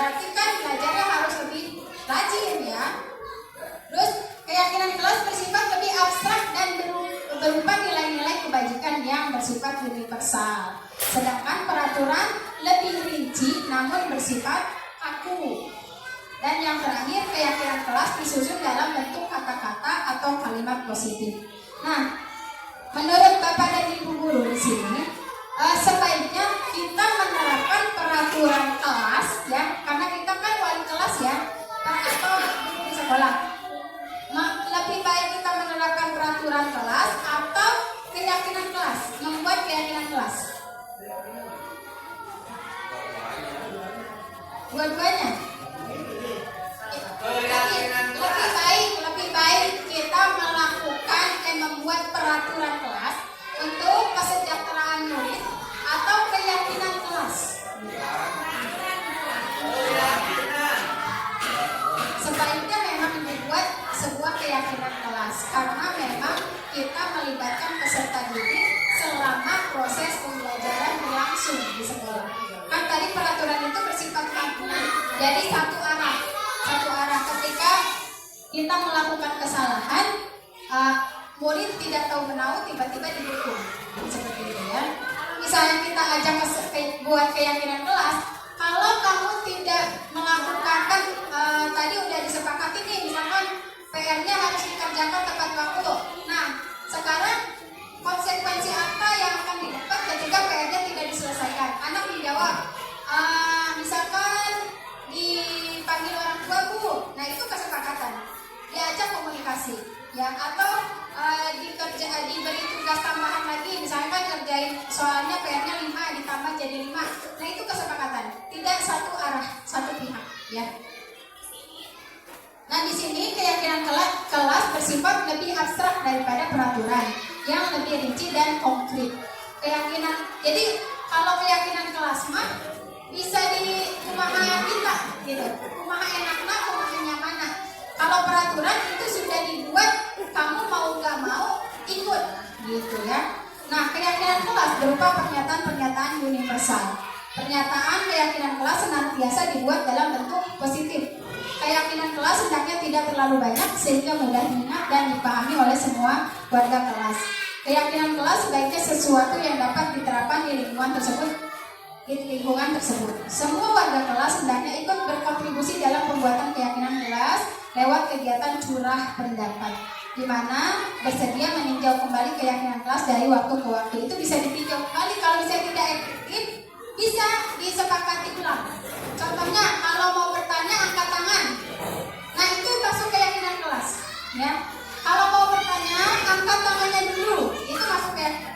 berarti kan belajarnya harus lebih rajin ya. Terus keyakinan kelas bersifat lebih abstrak dan berupa nilai-nilai kebajikan yang bersifat universal. Sedangkan peraturan lebih rinci namun bersifat kaku. Dan yang terakhir, keyakinan kelas disusun dalam bentuk kata-kata atau kalimat positif. Nah, menurut Bapak dan Ibu guru di sini, sebaiknya kita menerapkan peraturan kelas ya, karena kita kan wali kelas ya, atau guru di sekolah. Lebih baik kita menerapkan peraturan kelas atau keyakinan kelas, membuat keyakinan kelas. Dua-duanya. Lebih baik kita melakukan membuat peraturan kelas untuk kesejahteraan murid atau keyakinan kelas. Sebaiknya memang dibuat sebuah keyakinan kelas karena memang kita melibatkan peserta didik selama proses pembelajaran berlangsung di sekolah. Kan tadi peraturan itu bersifat kaku, jadi satu arah. Ketika kita melakukan kesalahan, murid tidak tahu menahu tiba-tiba dihukum seperti itu ya. Misalnya kita ajak buat keyakinan kelas, kalau kamu tidak melakukan tadi udah disepakati nih, misalkan PR-nya harus dikerjakan tepat waktu. Nah, sekarang konsekuensi apa yang akan didapat ketika PR-nya tidak diselesaikan? Anak menjawab, misalkan dipanggil orang tua Bu, nah itu kesepakatan, diajak komunikasi ya, atau diberi tugas tambahan lagi, misalkan kerjain soalnya PR-nya 5 ditambah jadi 5, nah itu kesepakatan, tidak satu arah, satu pihak ya. Nah di sini keyakinan kelas bersifat lebih abstrak daripada peraturan yang lebih rinci dan konkret. Keyakinan, jadi kalau keyakinan kelas mah bisa di kumaha kita gitu, kumaha enakna, kumaha nyamana. Kalau peraturan itu sudah dibuat, kamu mau gak mau ikut gitu ya. Nah keyakinan kelas berupa pernyataan-pernyataan universal. Pernyataan keyakinan kelas senantiasa dibuat dalam bentuk positif. Keyakinan kelas hendaknya tidak terlalu banyak sehingga mudah diingat dan dipahami oleh semua warga kelas. Keyakinan kelas sebaiknya sesuatu yang dapat diterapkan di lingkungan tersebut. Semua warga kelas hendaknya ikut berkontribusi dalam pembuatan keyakinan kelas lewat kegiatan curah pendapat, di mana bersedia meninjau kembali keyakinan kelas dari waktu ke waktu. Itu bisa ditinjau kembali, kalau misalnya tidak efektif bisa disepakati ulang. Contohnya kalau mau bertanya angkat tangan, nah itu masuk keyakinan kelas ya. Kalau mau bertanya angkat tangannya dulu, itu masuk keyakinan.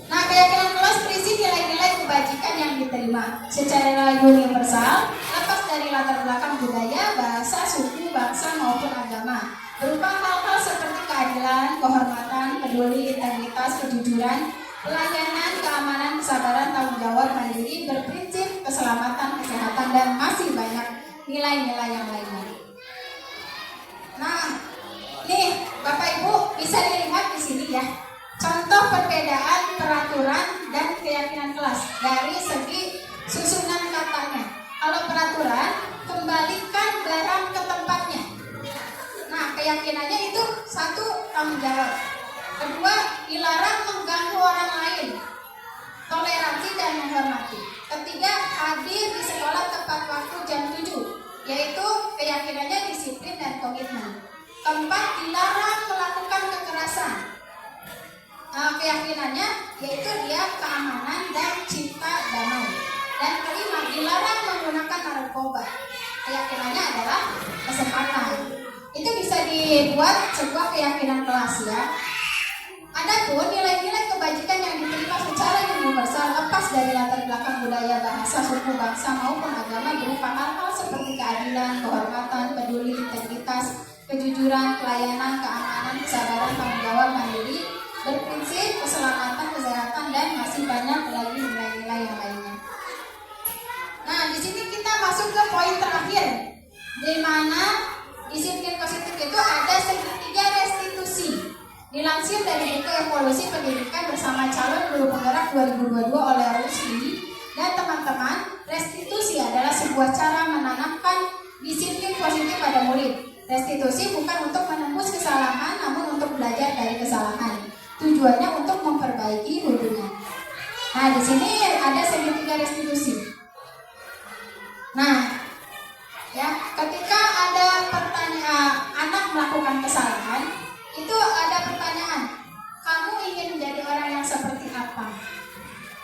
Nah, keyakinan kelas berisi nilai-nilai kebajikan yang diterima secara universal, lepas dari latar belakang budaya, bahasa, suku, bangsa maupun agama, berupa hal-hal seperti keadilan, kehormatan, peduli, integritas, kejujuran, pelayanan, keamanan, kesabaran, tanggung jawab, mandiri, berprinsip, keselamatan, kesehatan, dan masih banyak nilai-nilai yang lainnya. Nah, nih Bapak Ibu bisa dilihat di sini ya. Contoh perbedaan peraturan dan keyakinan kelas dari segi susunan katanya. Kalau peraturan, kembalikan barang ke tempatnya. Nah, keyakinannya itu satu, tanggung jawab. Kedua, dilarang mengganggu orang lain. Toleransi dan menghormati. Ketiga, hadir di sekolah tepat waktu jam 7, yaitu keyakinannya disiplin dan komitmen. Keempat, dilarang melakukan kekerasan. Keyakinannya yaitu dia keamanan dan cipta damai. Dan kelima, dilarang menggunakan narkoba. Keyakinannya adalah kesempatan. Itu bisa dibuat sebuah keyakinan kelas ya. Adapun nilai-nilai kebajikan yang diterima secara universal lepas dari latar belakang budaya, bahasa, suku, bangsa maupun agama berupa hal-hal seperti keadilan, kehormatan, peduli, integritas, kejujuran, pelayanan, keamanan, kesabaran, tanggung jawab, mandiri, berprinsip, keselamatan, kesehatan, dan masih banyak lagi nilai-nilai yang lainnya. Nah, di sini kita masuk ke poin terakhir, di mana disiplin positif itu ada segitiga restitusi. Dilansir dari buku Evolusi Pendidikan bersama Calon Guru Penggerak 2022 oleh Rusli dan teman-teman, restitusi sebuah cara menanamkan disiplin positif pada murid. Restitusi bukan untuk menembus kesalahan, namun untuk belajar dari kesalahan. Tujuannya untuk memperbaiki hubungan. Nah, di sini ada segitiga restitusi. Nah, ya, ketika ada anak melakukan kesalahan, itu ada pertanyaan, kamu ingin menjadi orang yang seperti apa?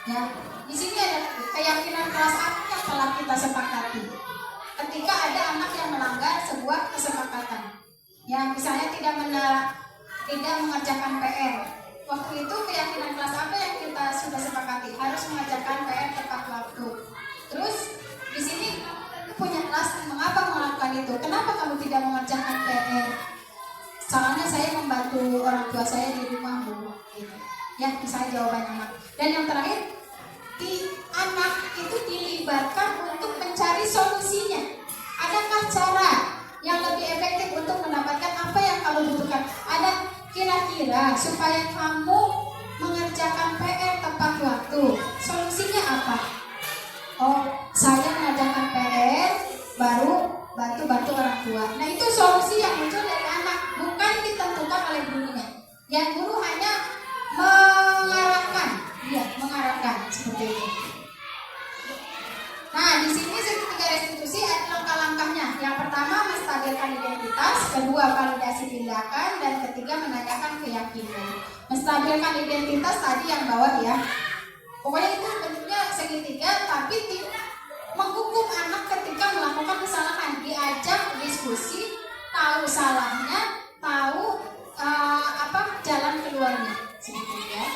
Ya, di sini ada keyakinan kelas apa yang telah kita sepakati. Ketika ada anak yang melanggar sebuah kesepakatan, ya misalnya tidak mengerjakan PR, waktu itu keyakinan kelas apa yang kita sudah sepakati, harus mengerjakan PR tepat waktu. Terus di sini punya kelas, mengapa melakukan itu? Kenapa kamu tidak mengerjakan PR? Soalnya saya membantu orang tua saya di rumah, Bu. Gitu. Ya, misalnya jawaban anak. Dan yang terakhir, anak itu dilibatkan untuk mencari solusinya. Adakah cara yang lebih efektif untuk mendapatkan apa yang kamu butuhkan? Ada kira-kira supaya kamu mengerjakan PR tepat waktu, solusinya apa? Oh, saya mengerjakan PR, baru bantu orang tua. Nah, itu solusi yang muncul dari anak, bukan ditentukan oleh gurunya. Yang guru hanya mengarahkan seperti itu. Nah, di sini segitiga restitusi ada langkah-langkahnya. Yang pertama, menstabilkan identitas, kedua, validasi tindakan, dan ketiga, menanyakan keyakinan. Menstabilkan identitas tadi yang bawah ya. Pokoknya itu bentuknya segitiga, tapi menghukum anak ketika melakukan kesalahan, diajak diskusi, tahu salahnya, tahu jalan keluarnya, seperti ya.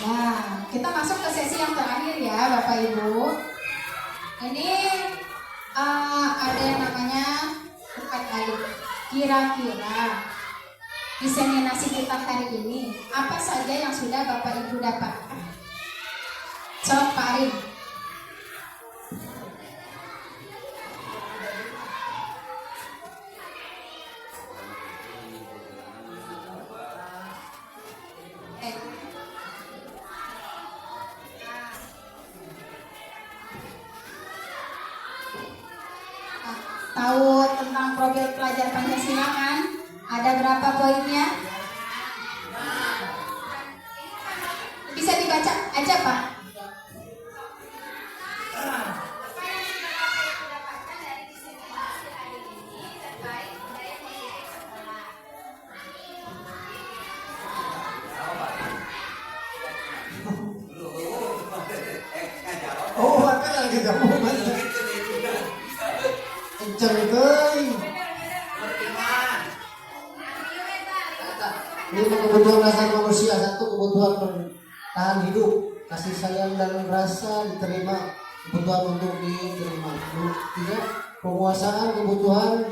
Nah, kita masuk ke sesi yang terakhir ya, Bapak Ibu. Ini ada yang namanya bukan kali. Kira-kira diseminasi kita hari ini apa saja yang sudah Bapak Ibu dapatkan? Sok Pak Arim. Tahu tentang profil pelajar Pancasila kan? Ada berapa poinnya? Bisa dibaca aja Pak. Oh, kan lagi kamu kenceng euy. Ini kebutuhan dasar manusia, satu kebutuhan bertahan hidup, kasih sayang dan rasa diterima, kebutuhan untuk diterima. Tiga, penguasaan kebutuhan,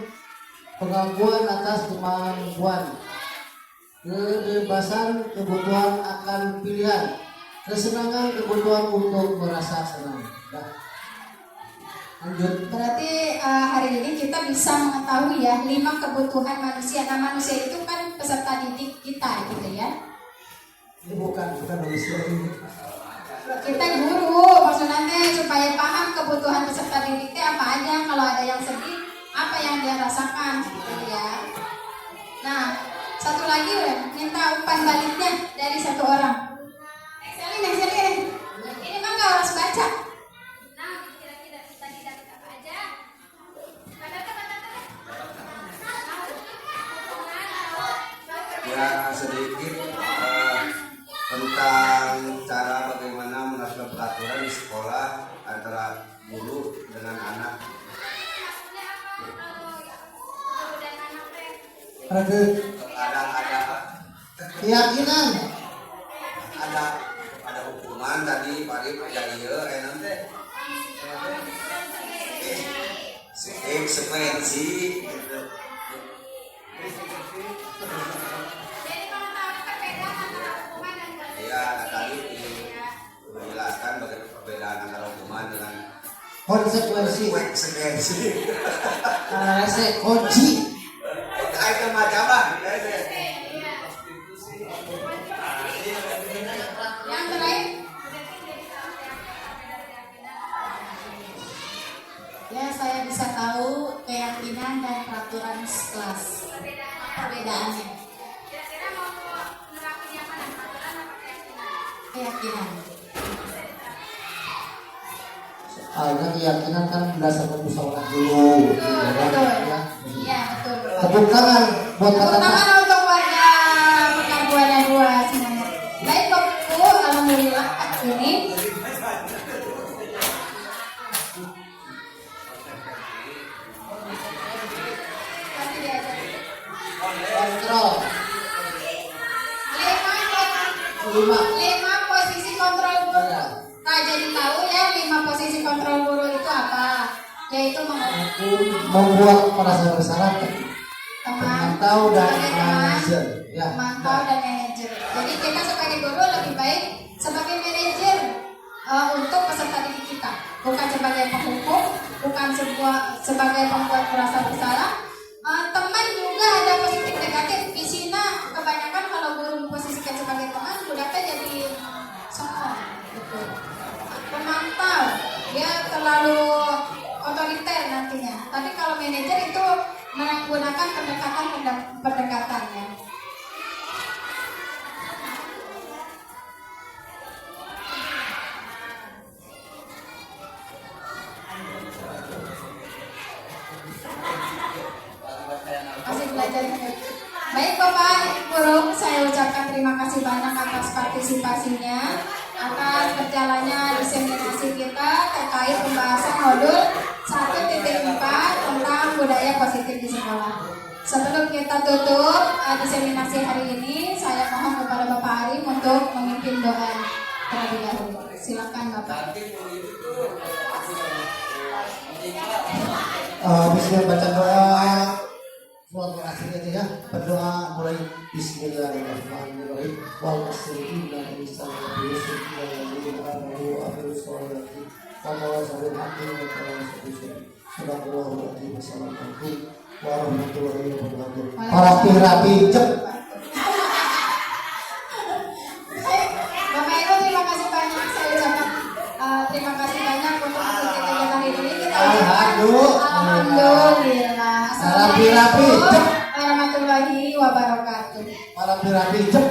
pengakuan atas kemampuan, kebebasan kebutuhan akan pilihan, kesenangan kebutuhan untuk merasa senang. Nah, lanjut. Berarti hari ini kita bisa mengetahui ya 5 kebutuhan manusia. Nah, manusia itu kan peserta didik kita gitu ya. Ini bukan manusia ini. Kita guru, maksudnya supaya paham kebutuhan peserta didiknya apa aja. Kalau ada yang sedih, apa yang dia rasakan gitu ya. Nah, satu lagi minta umpan baliknya dari satu orang. Excelin. Ini mah nggak harus baca. Ya sedikit tentang cara bagaimana mengatur peraturan di sekolah antara guru dengan anak. Ada keyakinan, ada hukuman tadi Pak Rim ada nanti konsekuensi gitu. Ya tadi menjelaskan bagaimana perbedaan antara hukuman dengan konsekuensi, kunci. Itu macam apa? Yang terakhir Ya, saya bisa tahu keyakinan dan peraturan kelas. Perbedaannya. Kira-kira mau nerapin yang mana, peraturan apa keyakinan? Keyakinan. Ada keyakinan kan berdasarkan musyawarah dulu. Betul. Ya. Iya, betul. Tepuk tangan buat Tepuk kata tangan untuk warga Pekanbaru 2 semuanya. Baik Bapak Ibu, alhamdulillah ini pasti diajar. kontrol. Lima posisi kontrol guru. Nah, jadi tahu ya 5 posisi kontrol guru itu apa? Yaitu Membuat merasa bersalah, teman, memantau dan sebagai teman, manajer. Ya. memantau dan manajer. Jadi kita sebagai guru lebih baik sebagai manajer untuk peserta didik kita, bukan sebagai penghukum, bukan sebagai pembuat merasa bersalah. Teman juga ada positif negatif. Di sini kebanyakan kalau guru memposisikan sebagai teman, budaknya jadi songong, betul. Pemantau, dia terlalu otoriter nantinya. Tapi kalau manajer itu menggunakan pendekatan ya. Masih belajar. Baik Bapak Guru, saya ucapkan terima kasih banyak atas partisipasinya, atas berjalannya diseminasi kita terkait pembahasan modul 1.4 tentang budaya positif di sekolah. Sebelum kita tutup diseminasi hari ini, saya mohon kepada Bapak Arif untuk memimpin doa terlebih dahulu. Silakan Bapak. Bisa baca doa. Suatu akhir aja ya, berdoa mulai Bismillahirrahmanirrahim. Wal asri innal insana lafi khusr illa alladziina aamanu wa amilus shalihati wa tawasaw bil haqqi wa tawasaw bis sabr. Sadaqallahul adzim. Assalamualaikum warahmatullahi wabarakatuh. Rapi-rapi cep. Bapak Ibu, terima kasih banyak. Saya ucapkan terima kasih banyak untuk mengikuti kegiatan hari ini. Kita Alhamdulillah. Rapi-rapi Assalamualaikum cep. warahmatullahi wabarakatuh. Rapi-rapi cep.